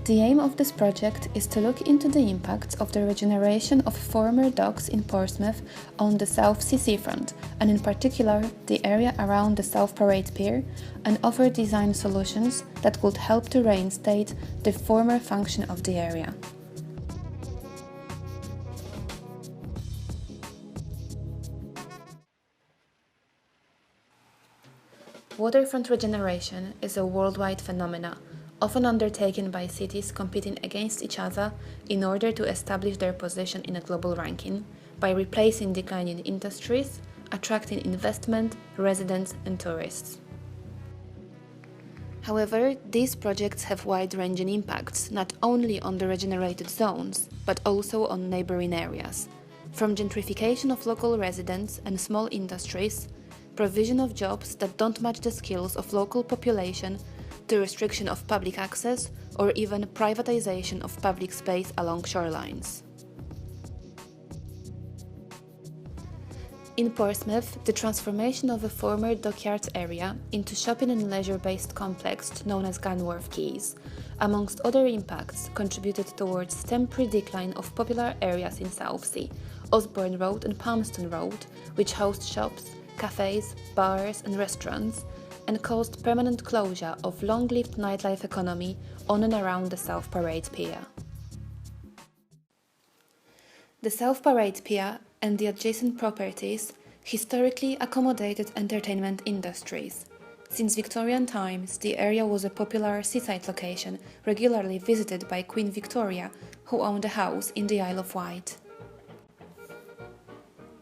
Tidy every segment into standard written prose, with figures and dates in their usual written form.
The aim of this project is to look into the impacts of the regeneration of former docks in Portsmouth on the Southsea seafront, and in particular the area around the South Parade Pier, and offer design solutions that could help to reinstate the former function of the area. Waterfront regeneration is a worldwide phenomenon, often undertaken by cities competing against each other in order to establish their position in a global ranking by replacing declining industries, attracting investment, residents and tourists. However, these projects have wide-ranging impacts not only on the regenerated zones, but also on neighboring areas, from gentrification of local residents and small industries, provision of jobs that don't match the skills of local population, to restriction of public access, or even privatization of public space along shorelines. In Portsmouth, the transformation of a former dockyards area into shopping and leisure-based complex known as Gunworth Quays, amongst other impacts, contributed towards temporary decline of popular areas in Southsea, Osborne Road and Palmerston Road, which host shops, cafes, bars and restaurants, and caused permanent closure of long-lived nightlife economy on and around the South Parade Pier. The South Parade Pier and the adjacent properties historically accommodated entertainment industries. Since Victorian times, the area was a popular seaside location regularly visited by Queen Victoria, who owned a house in the Isle of Wight.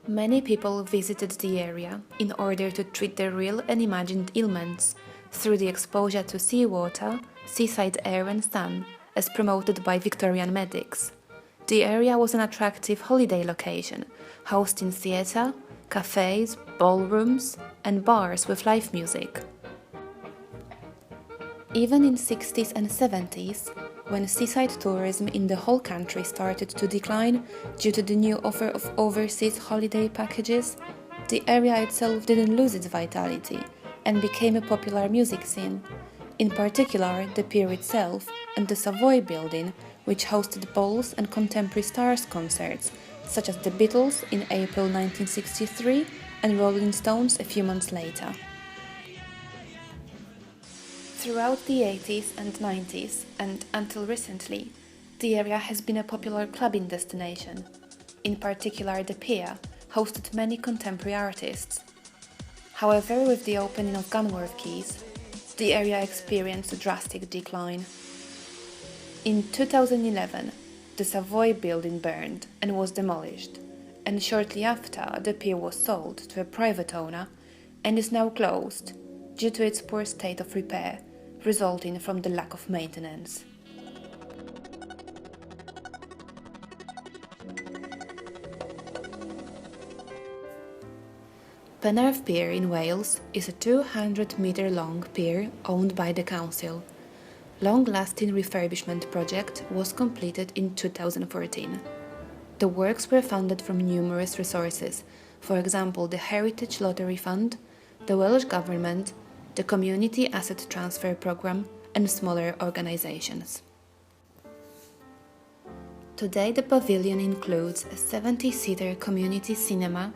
Many people visited the area in order to treat their real and imagined ailments through the exposure to seawater, seaside air and sun, as promoted by Victorian medics. The area was an attractive holiday location, hosting theatre, cafes, ballrooms and bars with live music. Even in 60s and 70s, when seaside tourism in the whole country started to decline due to the new offer of overseas holiday packages, the area itself didn't lose its vitality and became a popular music scene. In particular, the pier itself and the Savoy building, which hosted balls and contemporary stars concerts, such as the Beatles in April 1963 and Rolling Stones a few months later. Throughout the 80s and 90s, and until recently, the area has been a popular clubbing destination. In particular, the Pier hosted many contemporary artists. However, with the opening of Gunworth Quays, the area experienced a drastic decline. In 2011, the Savoy building burned and was demolished, and shortly after, the pier was sold to a private owner and is now closed due to its poor state of repair, resulting from the lack of maintenance. Penarth Pier in Wales is a 200-metre-long pier owned by the council. Long-lasting refurbishment project was completed in 2014. The works were funded from numerous resources, for example the Heritage Lottery Fund, the Welsh Government, the Community Asset Transfer Programme and smaller organisations. Today the pavilion includes a 70-seater community cinema,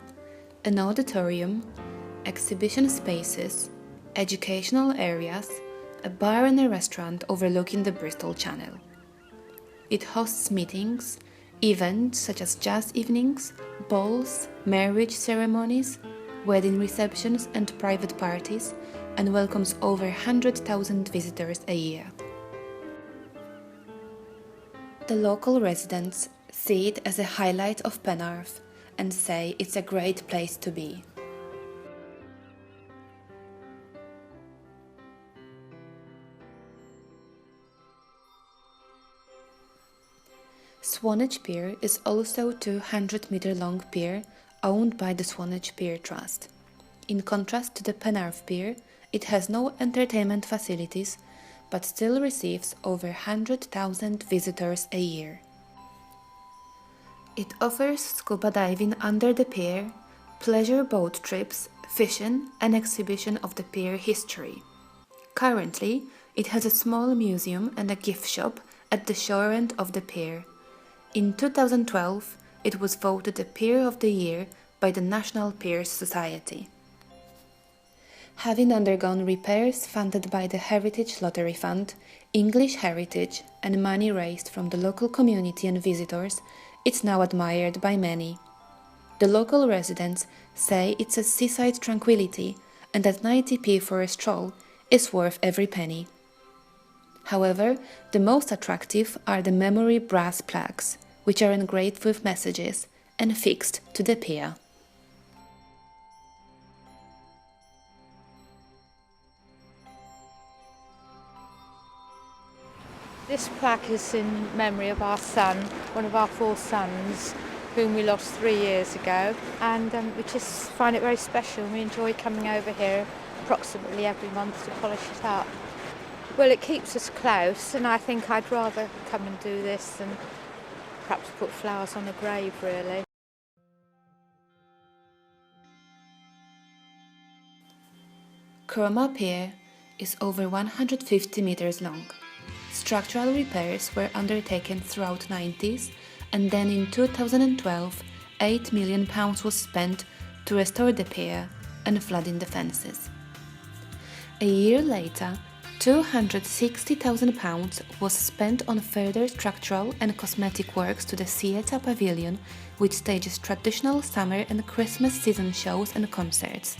an auditorium, exhibition spaces, educational areas, a bar and a restaurant overlooking the Bristol Channel. It hosts meetings, events such as jazz evenings, balls, marriage ceremonies, wedding receptions and private parties, and welcomes over 100,000 visitors a year. The local residents see it as a highlight of Penarth and say it's a great place to be. Swanage Pier is also a 200-metre-long pier owned by the Swanage Pier Trust. In contrast to the Penarth Pier, it has no entertainment facilities, but still receives over 100,000 visitors a year. It offers scuba diving under the pier, pleasure boat trips, fishing, and exhibition of the pier history. Currently, it has a small museum and a gift shop at the shore end of the pier. In 2012, it was voted the Pier of the Year by the National Piers Society. Having undergone repairs funded by the Heritage Lottery Fund, English Heritage, and money raised from the local community and visitors, it's now admired by many. The local residents say it's a seaside tranquility and that 90p for a stroll is worth every penny. However, the most attractive are the memory brass plaques, which are engraved with messages and fixed to the pier. This plaque is in memory of our son, one of our 4 sons, whom we lost 3 years ago, and we just find it very special. We enjoy coming over here approximately every month to polish it up. Well, it keeps us close, and I think I'd rather come and do this than perhaps put flowers on a grave, really. Cromer Pier is over 150 meters long. Structural repairs were undertaken throughout the 90s, and then in 2012, £8 million was spent to restore the pier and flooding defences. A year later, £260,000 was spent on further structural and cosmetic works to the theatre pavilion, which stages traditional summer and Christmas season shows and concerts.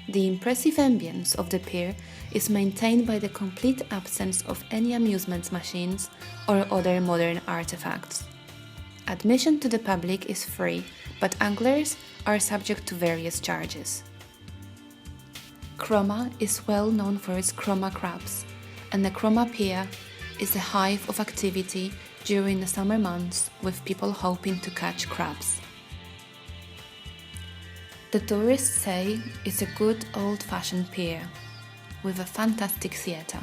The impressive ambience of the pier is maintained by the complete absence of any amusement machines or other modern artifacts. Admission to the public is free, but anglers are subject to various charges. Cromer is well known for its Cromer crabs, and the Cromer Pier is a hive of activity during the summer months with people hoping to catch crabs. The tourists say it's a good old-fashioned pier with a fantastic theatre.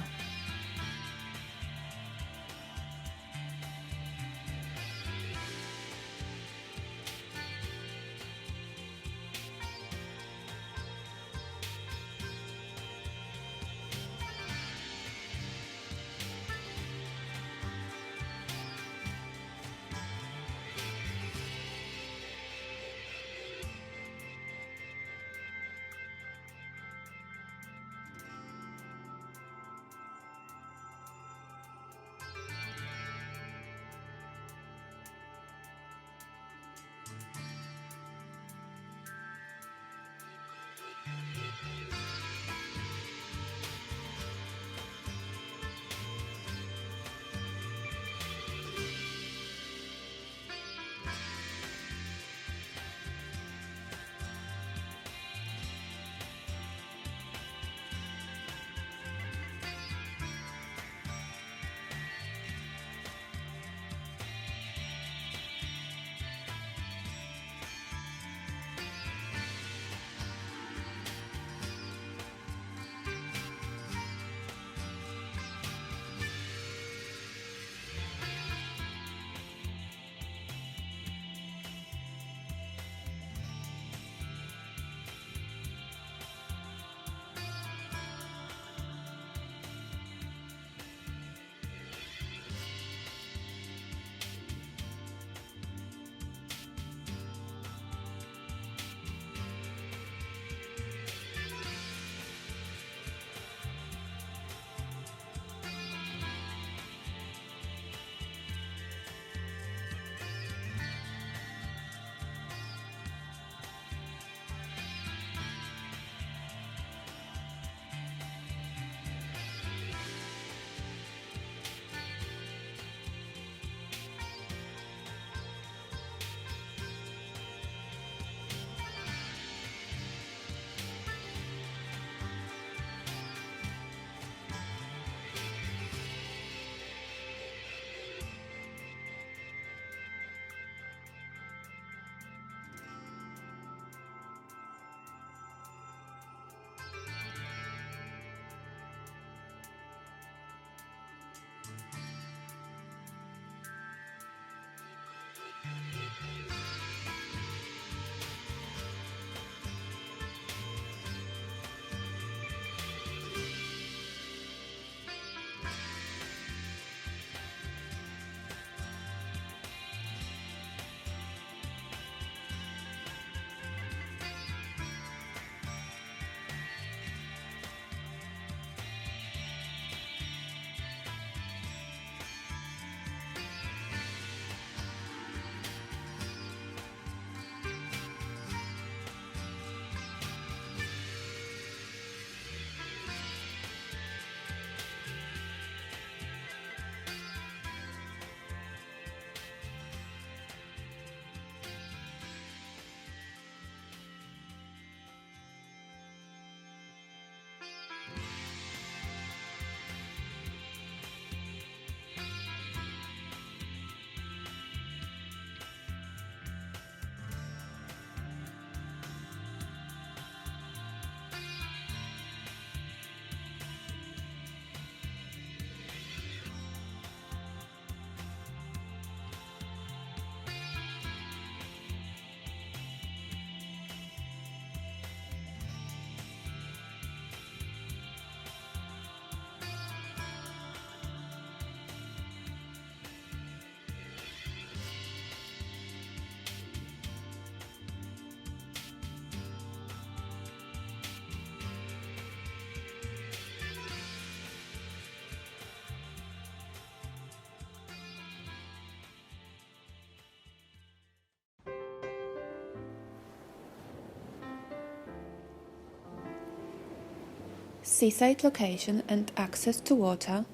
seaside location and access to water,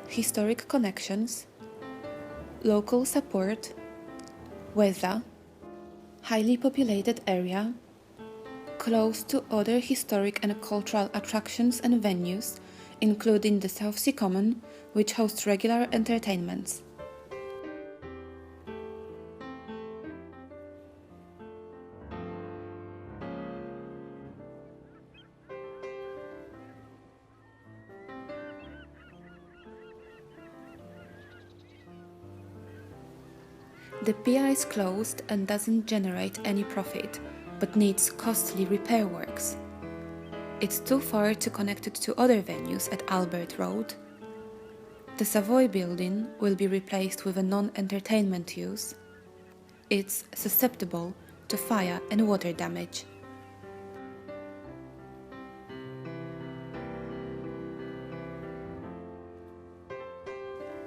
historic connections, local support, weather, highly populated area, close to other historic and cultural attractions and venues, including the Southsea Common, which hosts regular entertainments. The pier is closed and doesn't generate any profit, but needs costly repair works. It's too far to connect it to other venues at Albert Road. The Savoy building will be replaced with a non-entertainment use. It's susceptible to fire and water damage.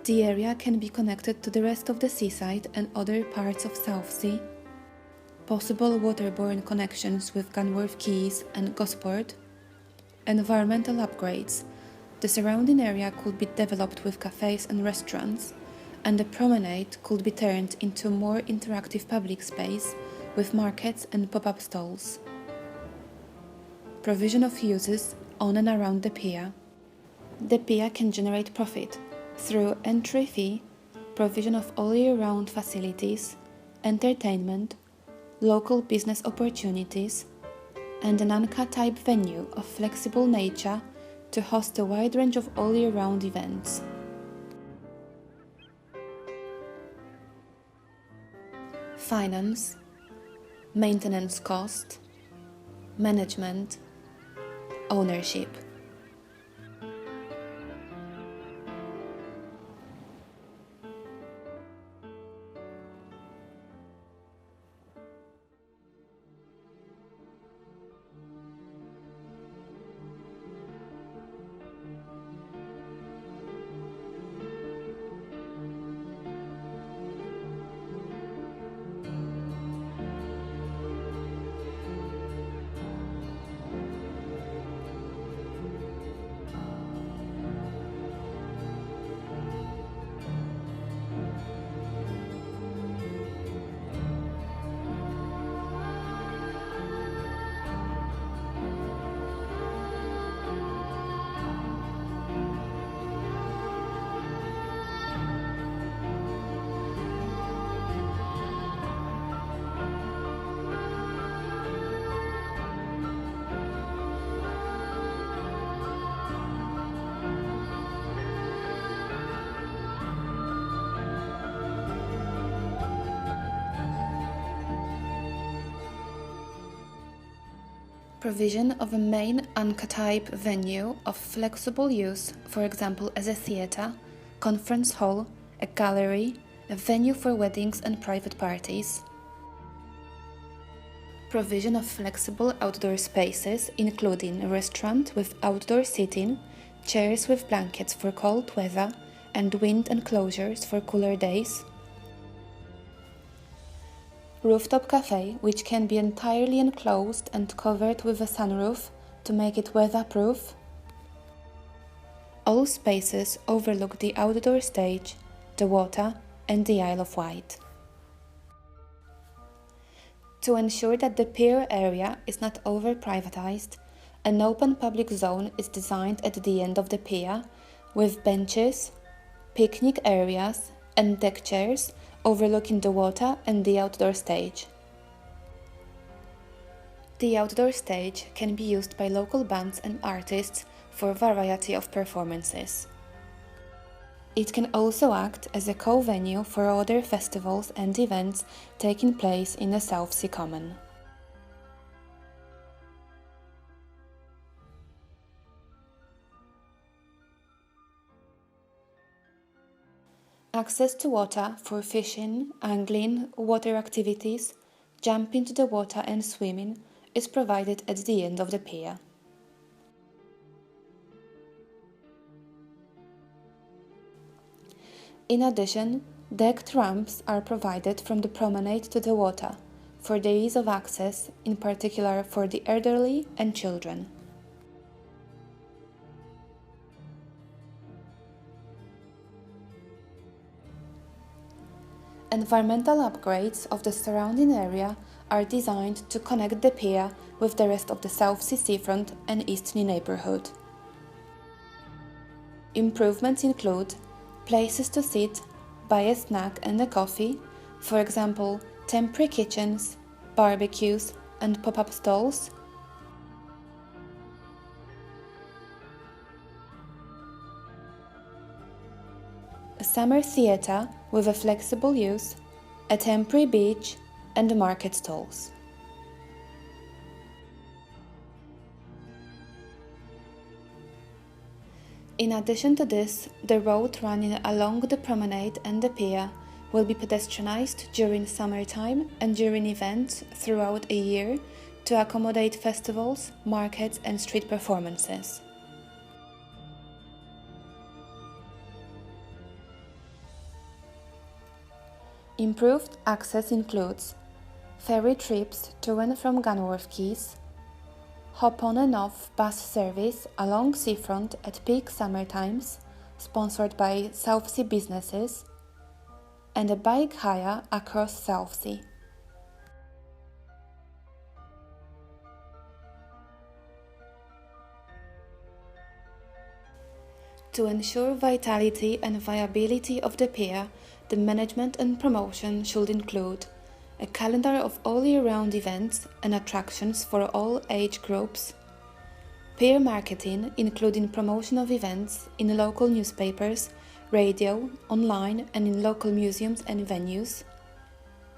The area can be connected to the rest of the seaside and other parts of Southsea. Possible waterborne connections with Gunworth Quays and Gosport. Environmental upgrades. The surrounding area could be developed with cafes and restaurants, and the promenade could be turned into a more interactive public space with markets and pop-up stalls. Provision of uses on and around the pier. The pier can generate profit through entry fee, provision of all year-round facilities, entertainment, local business opportunities, and an Anka-type venue of flexible nature to host a wide range of all year-round events. Finance, maintenance cost, management, ownership. Provision of a main Anka-type venue of flexible use, for example as a theatre, conference hall, a gallery, a venue for weddings and private parties. Provision of flexible outdoor spaces, including a restaurant with outdoor seating, chairs with blankets for cold weather, and wind enclosures for cooler days. Rooftop cafe, which can be entirely enclosed and covered with a sunroof to make it weatherproof. All spaces overlook the outdoor stage, the water, and the Isle of Wight. To ensure that the pier area is not over-privatized, an open public zone is designed at the end of the pier with benches, picnic areas, and deck chairs overlooking the water and the outdoor stage. The outdoor stage can be used by local bands and artists for a variety of performances. It can also act as a co-venue for other festivals and events taking place in the Southsea Common. Access to water for fishing, angling, water activities, jumping into the water and swimming is provided at the end of the pier. In addition, decked ramps are provided from the promenade to the water for the ease of access, in particular for the elderly and children. Environmental upgrades of the surrounding area are designed to connect the pier with the rest of the Southsea seafront and Eastney neighbourhood. Improvements include places to sit, buy a snack and a coffee, for example, temporary kitchens, barbecues and pop-up stalls, a summer theatre with a flexible use, a temporary beach and market stalls. In addition to this, the road running along the promenade and the pier will be pedestrianised during summertime and during events throughout a year to accommodate festivals, markets and street performances. Improved access includes ferry trips to and from Gunworth Quays, hop on and off bus service along seafront at peak summer times, sponsored by Southsea businesses, and a bike hire across Southsea. To ensure vitality and viability of the pier, the management and promotion should include a calendar of all year-round events and attractions for all age groups, pier marketing including promotion of events in local newspapers, radio, online and in local museums and venues.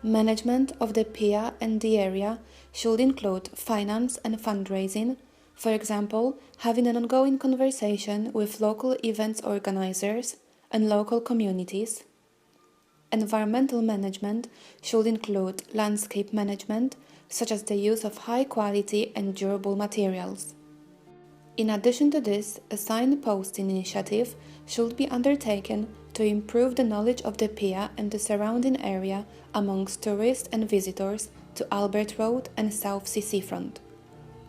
Management of the pier and the area should include finance and fundraising, for example, having an ongoing conversation with local events organizers and local communities. Environmental management should include landscape management, such as the use of high-quality and durable materials. In addition to this, a signposting initiative should be undertaken to improve the knowledge of the pier and the surrounding area amongst tourists and visitors to Albert Road and Southsea seafront.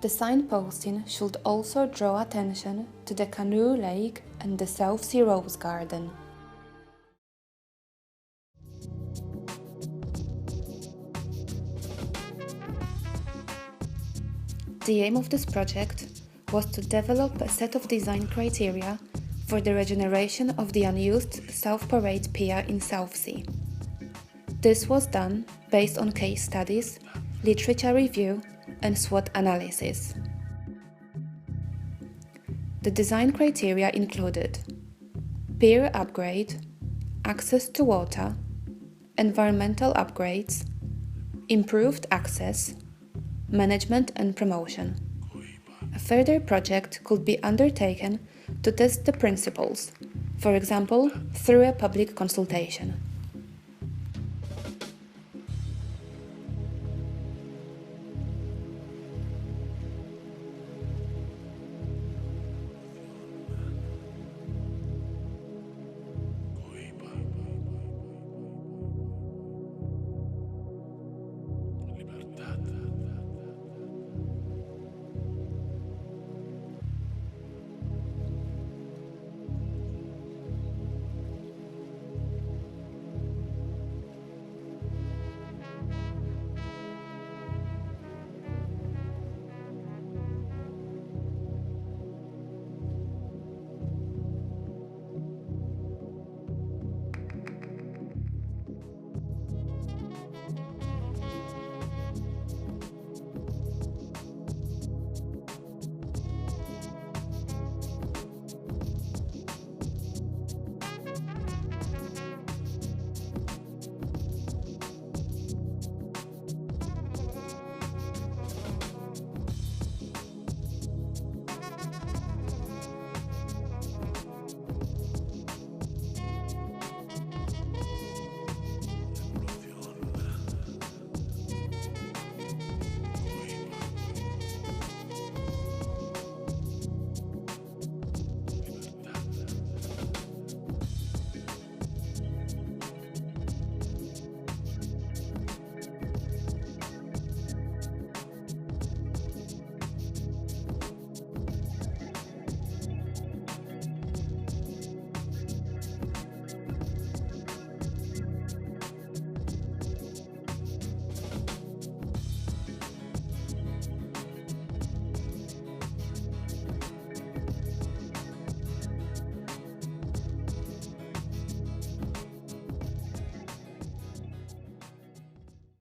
The signposting should also draw attention to the Canoe Lake and the Southsea Rose Garden. The aim of this project was to develop a set of design criteria for the regeneration of the unused South Parade Pier in Southsea. This was done based on case studies, literature review and SWOT analysis. The design criteria included pier upgrade, access to water, environmental upgrades, improved access, management and promotion. A further project could be undertaken to test the principles, for example, through a public consultation.